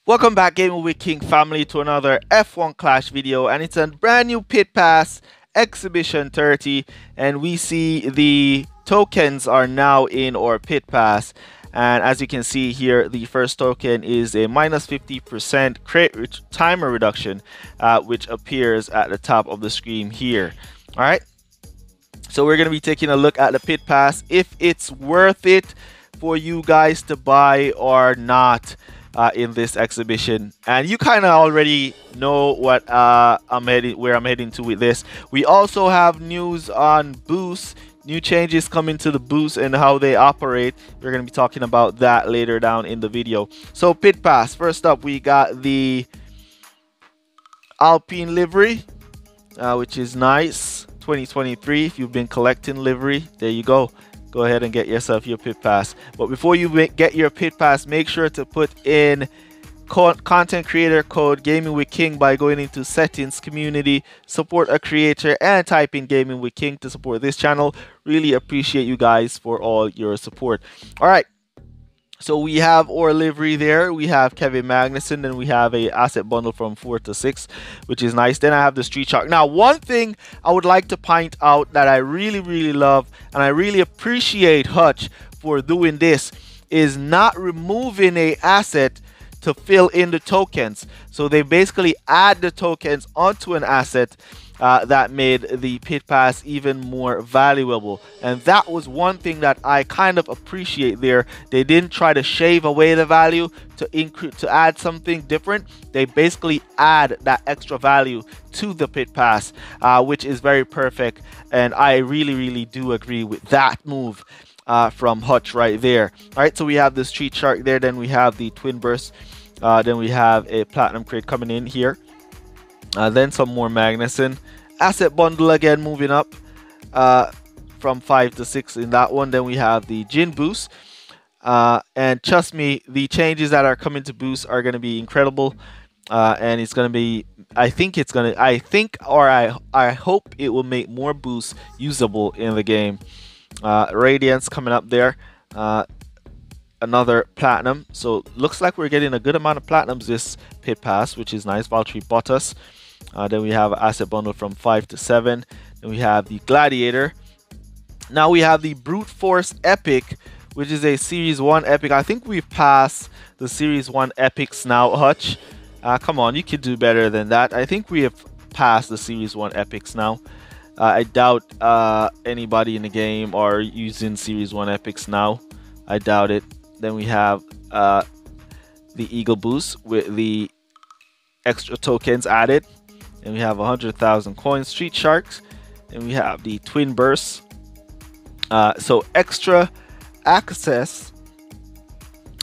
Welcome back, Gaming with King family, to another F1 Clash video, and it's a brand new Pit Pass Exhibition 30, and we see the tokens are now in our Pit Pass. And as you can see here, the first token is a minus 50% crate timer reduction, which appears at the top of the screen here. All right, so we're going to be taking a look at the Pit Pass, if it's worth it for you guys to buy or not in this exhibition. And you kind of already know what where I'm heading to with this. We also have news on boosts, new changes coming to the boosts and how they operate. We're going to be talking about that later down in the video. So Pit Pass, first up we got the Alpine livery, which is nice. 2023. If you've been collecting livery, there you go. Go ahead and get yourself your Pit Pass. But before you get your Pit Pass, make sure to put in content creator code Gaming with King by going into settings, community, support a creator, and type in Gaming with King to support this channel. Really appreciate you guys for all your support. All right. So we have our livery there. We have Kevin Magnussen, and we have a asset bundle from 4 to 6, which is nice. Then I have the Street Shark. Now, one thing I would like to point out that I really love, and I really appreciate Hutch for doing this, is not removing a asset to fill in the tokens. So they basically add the tokens onto an asset that made the Pit Pass even more valuable. And that was one thing that I kind of appreciate there. They didn't try to shave away the value to add something different. They basically add that extra value to the Pit Pass, which is very perfect. And I really do agree with that move from Hutch right there. All right, so we have the Street Shark there. Then we have the Twin Burst. Then we have a Platinum Crate coming in here. Then some more Magnussen. Asset bundle again moving up from 5 to 6 in that one. Then we have the Jin boost. And trust me, the changes that are coming to boost are going to be incredible. And it's going to be, I hope it will make more boosts usable in the game. Radiance coming up there. Another platinum. So looks like we're getting a good amount of platinums this Pit Pass, which is nice. Valtteri Bottas. Then we have asset bundle from 5 to 7. Then we have the Gladiator. Now we have the Brute Force Epic, which is a Series 1 Epic. I think we've passed the Series 1 Epics now, Hutch. Come on, you could do better than that. I think we have passed the Series 1 Epics now. I doubt anybody in the game are using Series 1 Epics now. I doubt it. Then we have the Eagle Boost with the extra tokens added. And we have 100,000 coins, Street Sharks. And we have the Twin Bursts. So extra access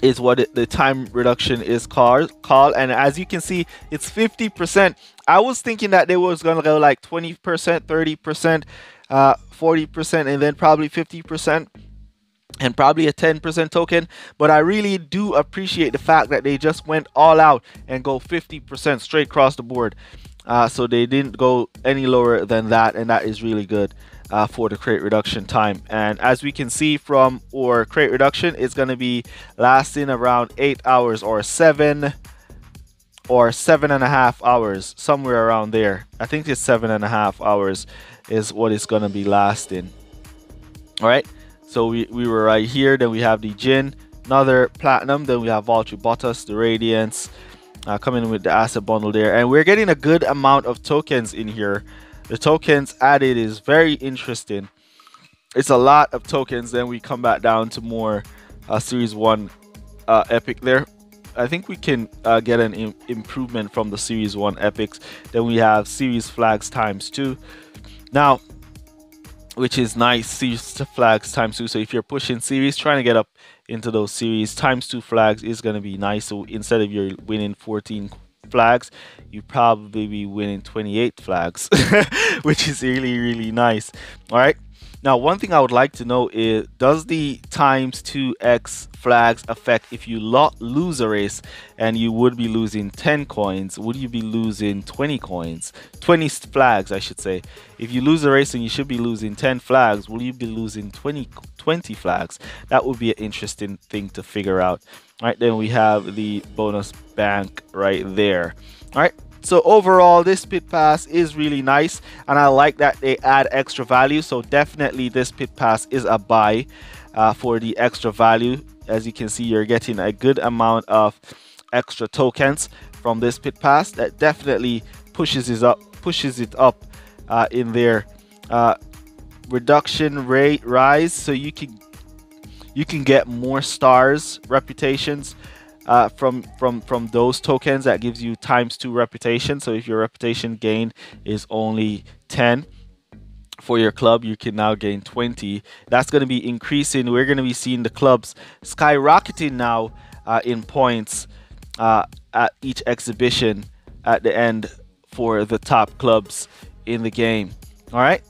is what the time reduction is called. And as you can see, it's 50%. I was thinking that they was going to go like 20%, 30%, 40%, and then probably 50%. And probably a 10% token, but I really do appreciate the fact that they just went all out and go 50% straight across the board. So they didn't go any lower than that, and that is really good for the crate reduction time. And as we can see from our crate reduction, it's going to be lasting around 8 hours or 7 or 7.5 hours, somewhere around there. I think it's 7.5 hours is what it's going to be lasting. All right. So we were right here. Then we have the Jin, another platinum. Then we have Valtteri Bottas, the Radiance, coming with the asset bundle there. And we're getting a good amount of tokens in here. The tokens added is very interesting. It's a lot of tokens. Then we come back down to more Series 1 Epic there. I think we can get an improvement from the Series 1 Epics. Then we have Series Flags ×2. Now, which is nice, Series Flags ×2. So if you're pushing Series, trying to get up into those Series, ×2 flags is going to be nice. So instead of you're winning 14 flags, you probably be winning 28 flags, which is really nice. All right. Now, one thing I would like to know is, does the times 2x flags affect if you lose a race and you would be losing 10 coins? Would you be losing 20 coins? 20 flags, I should say. If you lose a race and you should be losing 10 flags, will you be losing 20 flags? That would be an interesting thing to figure out. All right, then we have the bonus bank right there. All right. So overall, this pit pass is really nice, and I like that they add extra value. So definitely this pit pass is a buy for the extra value. As you can see, you're getting a good amount of extra tokens from this pit pass. That definitely pushes it up in their reduction rate rise, so you can get more stars, reputations from those tokens. That gives you ×2 reputation. So if your reputation gain is only 10 for your club, you can now gain 20. That's going to be increasing. We're going to be seeing the clubs skyrocketing now in points at each exhibition at the end for the top clubs in the game. All right.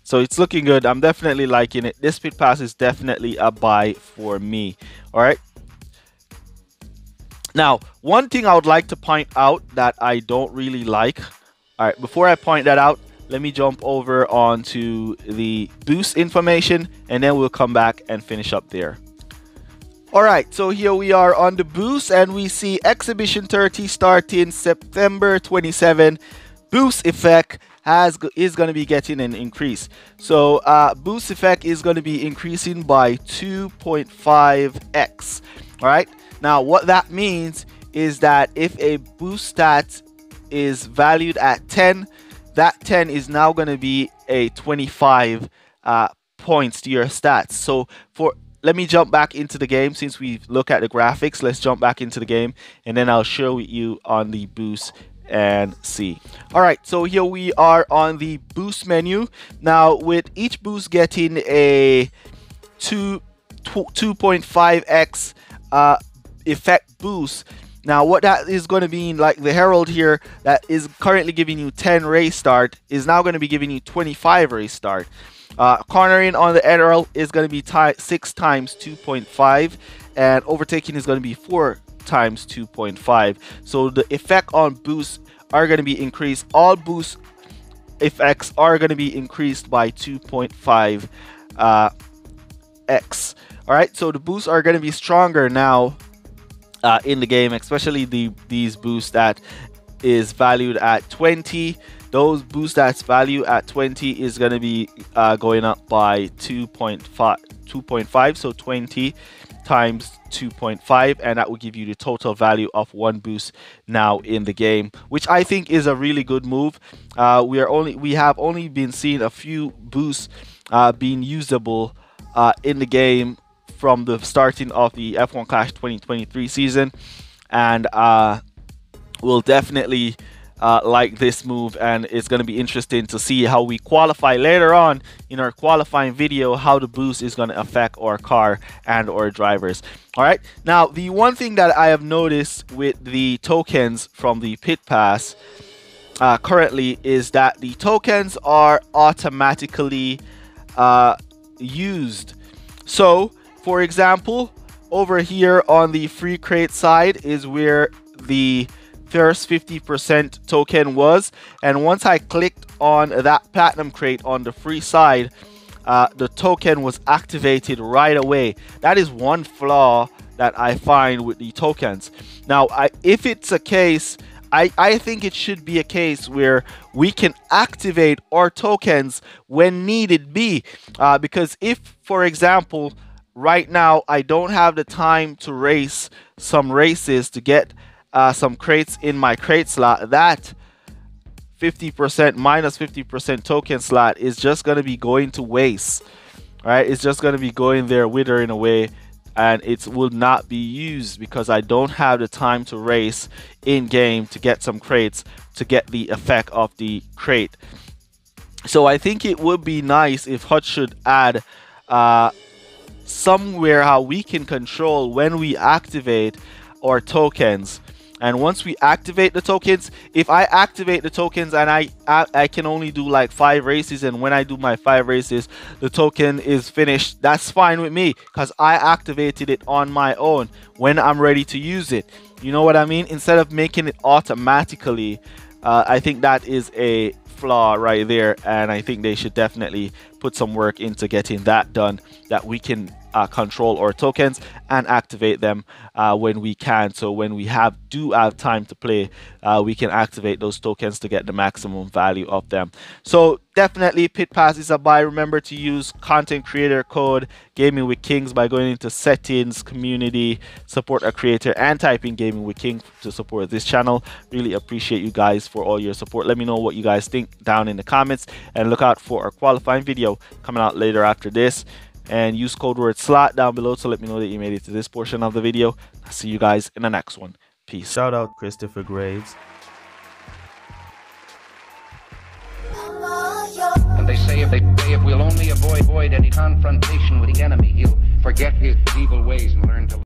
So it's looking good. I'm definitely liking it. This pit pass is definitely a buy for me. All right. Now, one thing I would like to point out that I don't really like. All right, before I point that out, let me jump over onto the boost information, and then we'll come back and finish up there. All right, so here we are on the boost, and we see Exhibition 30 starting September 27. Boost effect is going to be getting an increase. So boost effect is going to be increasing by 2.5x. All right. Now what that means is that if a boost stat is valued at 10, that 10 is now going to be a 25 points to your stats. So let me jump back into the game. Since we look at the graphics, let's jump back into the game, and then I'll show you on the boost and see. All right, so here we are on the boost menu. Now with each boost getting a 2.5x effect boost. Now what that is going to mean, like the Herald here that is currently giving you 10 race start is now going to be giving you 25 race start. Cornering on the Herald is going to be 6 times 2.5, and overtaking is going to be 4 times 2.5. So the effect on boosts are going to be increased. All boost effects are going to be increased by 2.5 x. All right, so the boosts are going to be stronger now in the game, especially these boosts that is valued at 20. Those boosts that's valued at 20 is going to be going up by 2.5, so 20 times 2.5, and that will give you the total value of one boost now in the game, which I think is a really good move. We have only been seeing a few boosts being usable in the game from the starting of the F1 Clash 2023 season, and we'll definitely like this move, and it's going to be interesting to see how we qualify later on in our qualifying video, how the boost is going to affect our car and our drivers. All right, now the one thing that I have noticed with the tokens from the pit pass currently is that the tokens are automatically used. So for example, over here on the free crate side is where the first 50% token was, and once I clicked on that platinum crate on the free side, the token was activated right away. That is one flaw that I find with the tokens. Now if it's a case, I think it should be a case where we can activate our tokens when needed be, because if, for example, right now I don't have the time to race some races to get some crates in my crate slot, that 50% minus 50% token slot is just going to be going to waste. Right, it's just going to be going there withering away, and it will not be used because I don't have the time to race in game to get some crates to get the effect of the crate. So I think it would be nice if HUT should add somewhere how we can control when we activate our tokens, And once we activate the tokens, if I activate the tokens and I can only do like 5 races, and when I do my 5 races the token is finished, that's fine with me because I activated it on my own when I'm ready to use it. You know what I mean? Instead of making it automatically, I think that is a flaw right there, and I think they should definitely put some work into getting that done, that we can control our tokens and activate them when we can. So when we do have time to play, we can activate those tokens to get the maximum value of them. So definitely Pit Pass is a buy. Remember to use content creator code Gaming with Kings by going into settings, community, support a creator, and typing Gaming with King to support this channel. Really appreciate you guys for all your support. Let me know what you guys think down in the comments, and look out for a qualifying video coming out later after this. And use code word SLOT down below to let me know that you made it to this portion of the video. I'll see you guys in the next one. Peace. Shout out Christopher Graves. And they say if we'll only avoid any confrontation with the enemy, he'll forget his evil ways and learn to